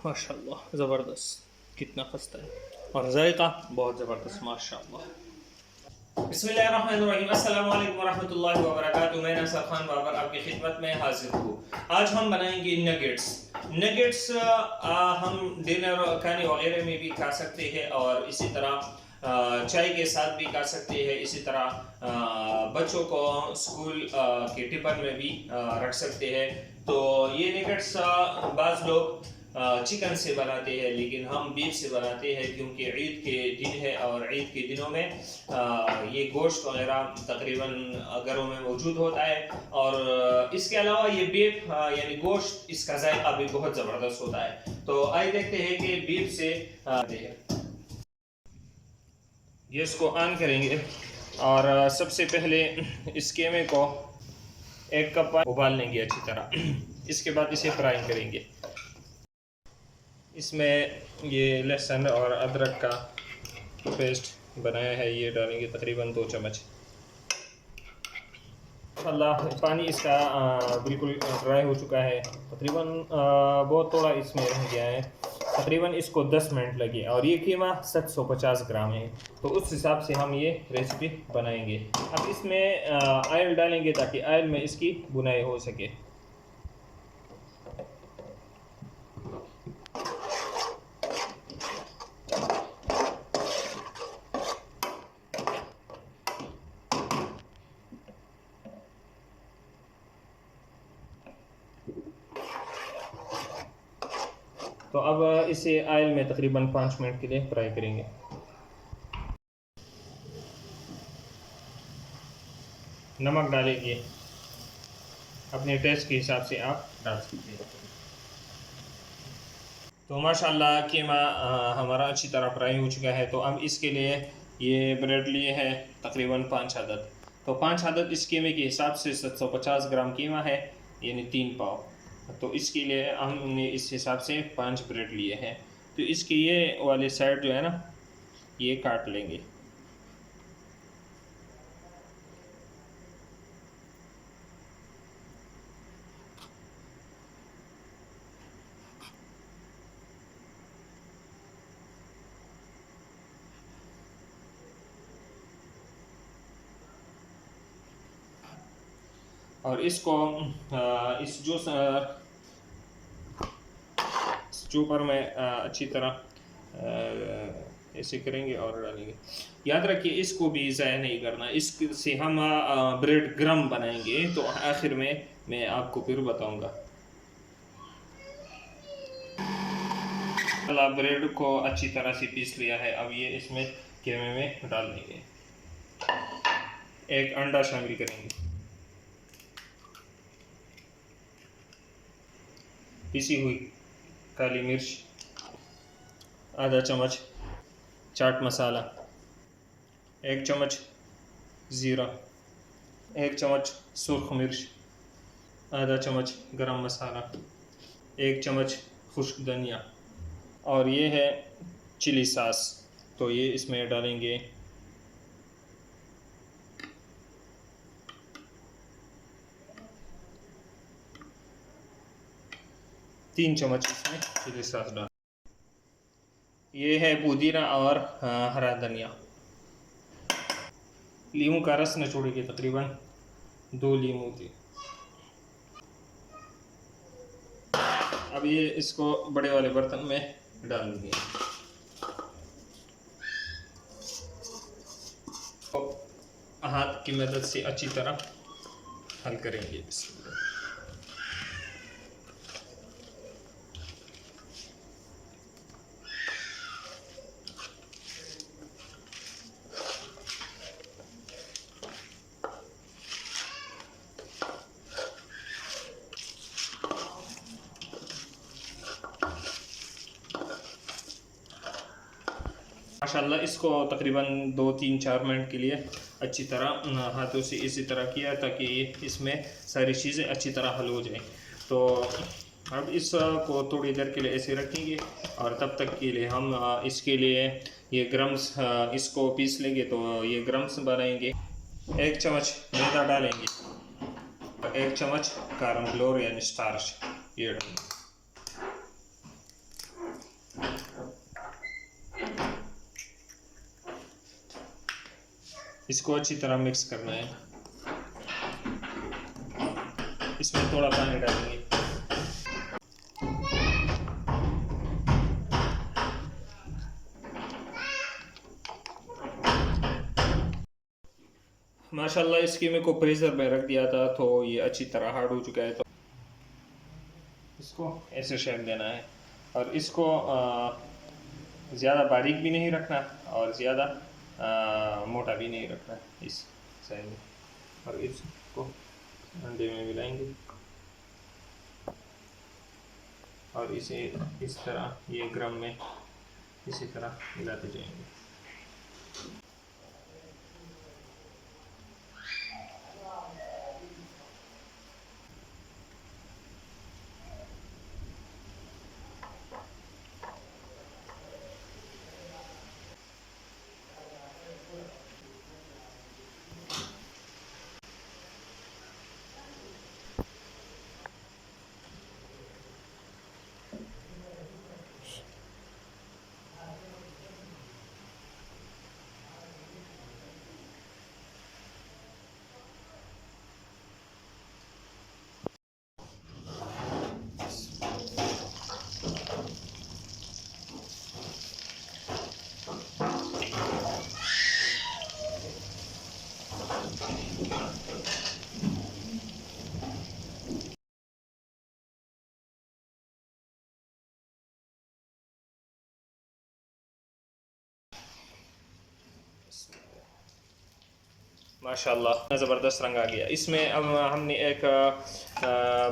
माशाल्लाह ज़बरदस्त, कितना खस्ता है और जायका बहुत ज़बरदस्त माशाल्लाह। बिस्मिल्लाहिर्रहमानिर्रहीम, अस्सलाम वालेकुम वरहमतुल्लाहि वबरकातुहू। मैं नसर खान बाबर आपकी खिदमत में हाजिर हूँ। आज हम बनाएंगे नगेट्स। हम डिनर खाने वगैरह में भी खा सकते हैं और इसी तरह चाय के साथ भी खा सकते हैं। इसी तरह बच्चों को स्कूल के टिफिन में भी रख सकते हैं। तो ये नगेट्स बाज़ लोग चिकन से बनाते हैं, लेकिन हम बीफ से बनाते हैं क्योंकि ईद के दिन है और ईद के दिनों में ये गोश्त वगैरह तकरीबन घरों में मौजूद होता है। और इसके अलावा ये बीफ यानी गोश्त, इसका जायका भी बहुत ज़बरदस्त होता है। तो आइए देखते हैं कि बीफ से गैस को ऑन करेंगे और सबसे पहले इस कीमे को 1 कप उबाल लेंगे अच्छी तरह। इसके बाद इसे फ्राई करेंगे। इसमें ये लहसुन और अदरक का पेस्ट बनाया है, ये डालेंगे तकरीबन 2 चम्मच। अल्लाह पानी इसका बिल्कुल ड्राई हो चुका है, तकरीबन बहुत थोड़ा इसमें रह गया है। तकरीबन इसको 10 मिनट लगे और ये कीमा 750 ग्राम है। तो उस हिसाब से हम ये रेसिपी बनाएंगे। अब इसमें ऑयल डालेंगे ताकि ऑयल में इसकी बुनाई हो सके। तो अब इसे ऑयल में तकरीबन 5 मिनट के लिए फ्राई करेंगे। नमक डालेंगे, अपने टेस्ट के हिसाब से आप डाल सकते हैं। तो माशाल्लाह कीमा हमारा अच्छी तरह फ्राई हो चुका है। तो अब इसके लिए ये ब्रेड लिए हैं तकरीबन 5 अदद। तो 5 अदद इस कीमे के हिसाब से 750 ग्राम कीमा है, यानी 3 पाव। तो इसके लिए हमने इस हिसाब से 5 ब्रेड लिए हैं। तो इसकी ये वाली साइड जो है ना, ये काट लेंगे। और इसको इस जो चॉपर में अच्छी तरह ऐसे करेंगे और डालेंगे। याद रखिए इसको भी ज़ाया नहीं करना, इससे हम ब्रेड गरम बनाएंगे। तो आखिर में मैं आपको फिर बताऊंगा। ब्रेड को अच्छी तरह से पीस लिया है। अब ये इसमें कीमे में डाल देंगे। 1 अंडा शामिल करेंगे, पिसी हुई काली मिर्च, आधा चम्मच चाट मसाला, 1 चम्मच ज़ीरा, 1 चम्मच सुर्ख मिर्च, आधा चम्मच गरम मसाला, 1 चम्मच खुश्क धनिया और ये है चिली सॉस। तो ये इसमें डालेंगे। तीन चम्मच इसमें चिली सॉस डाल। ये है पुदीना और हरा धनिया। लीमू का रस निचोड़ेंगे, तकरीबन 2 लीमू थी। अब ये इसको बड़े वाले बर्तन में डाल देंगे। तो हाथ की मदद से अच्छी तरह हल करेंगे। माशाल्लाह इसको तकरीबन 2-3-4 मिनट के लिए अच्छी तरह हाथों से इसी तरह किया ताकि इसमें सारी चीज़ें अच्छी तरह हल हो जाएं। तो अब इसको थोड़ी देर के लिए ऐसे रखेंगे और तब तक के लिए हम इसके लिए ये ग्रम्स इसको पीस लेंगे। तो ये ग्रम्स बनाएंगे। 1 चम्मच मैदा डालेंगे, 1 चम्मच कॉर्नफ्लोर यानी स्टार्च ये डालेंगे। इसको अच्छी तरह मिक्स करना है। इसमें थोड़ा पानी डालेंगे। माशाल्लाह इसकी मेरे को फ्रीज़र में रख दिया था तो ये अच्छी तरह हार्ड हो चुका है। तो इसको ऐसे शेप देना है और इसको ज़्यादा बारीक भी नहीं रखना और ज़्यादा मोटा भी नहीं रखना इस साइड में। और इसको अंडे में मिलाएंगे और इसे इस तरह ये ग्राम में इसी तरह मिलाते जाएंगे। माशाल्लाह ज़बरदस्त रंग आ गया इसमें। अब हमने एक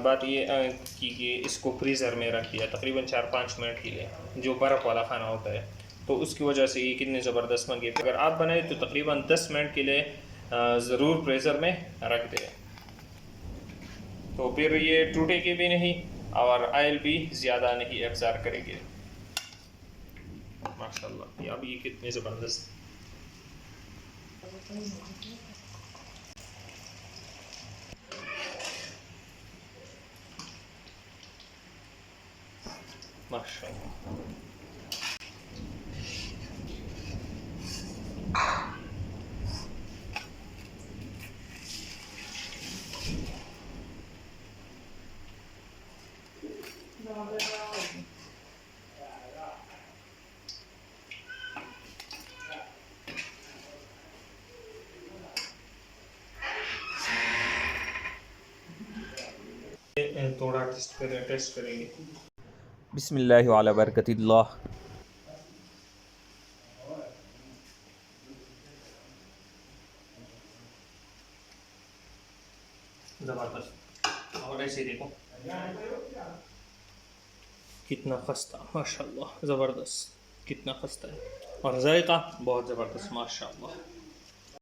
बात ये की कि इसको फ्रीज़र में रख दिया तकरीबन 4-5 मिनट के लिए, जो बर्फ़ वाला खाना होता है, तो उसकी वजह से ये कितने ज़बरदस्त बन गए। अगर आप बनाए तो तकरीबन 10 मिनट के लिए ज़रूर फ्रीज़र में रख दें, तो फिर ये टूटेगी भी नहीं और ऑयल भी ज़्यादा नहीं एब्ज़ॉर्ब करेंगे। माशाल्लाह अब ये कितने ज़बरदस्त। माशाल्लाह थोड़ा टेस्ट करेंगे। बिस्मिल्लाह वाला बरकतिल्लाह। ज़बरदस्त। और ऐसे देखो कितना खस्ता, माशाल्लाह ज़बरदस्त, कितना खस्ता है और जायका बहुत ज़बरदस्त माशाल्लाह।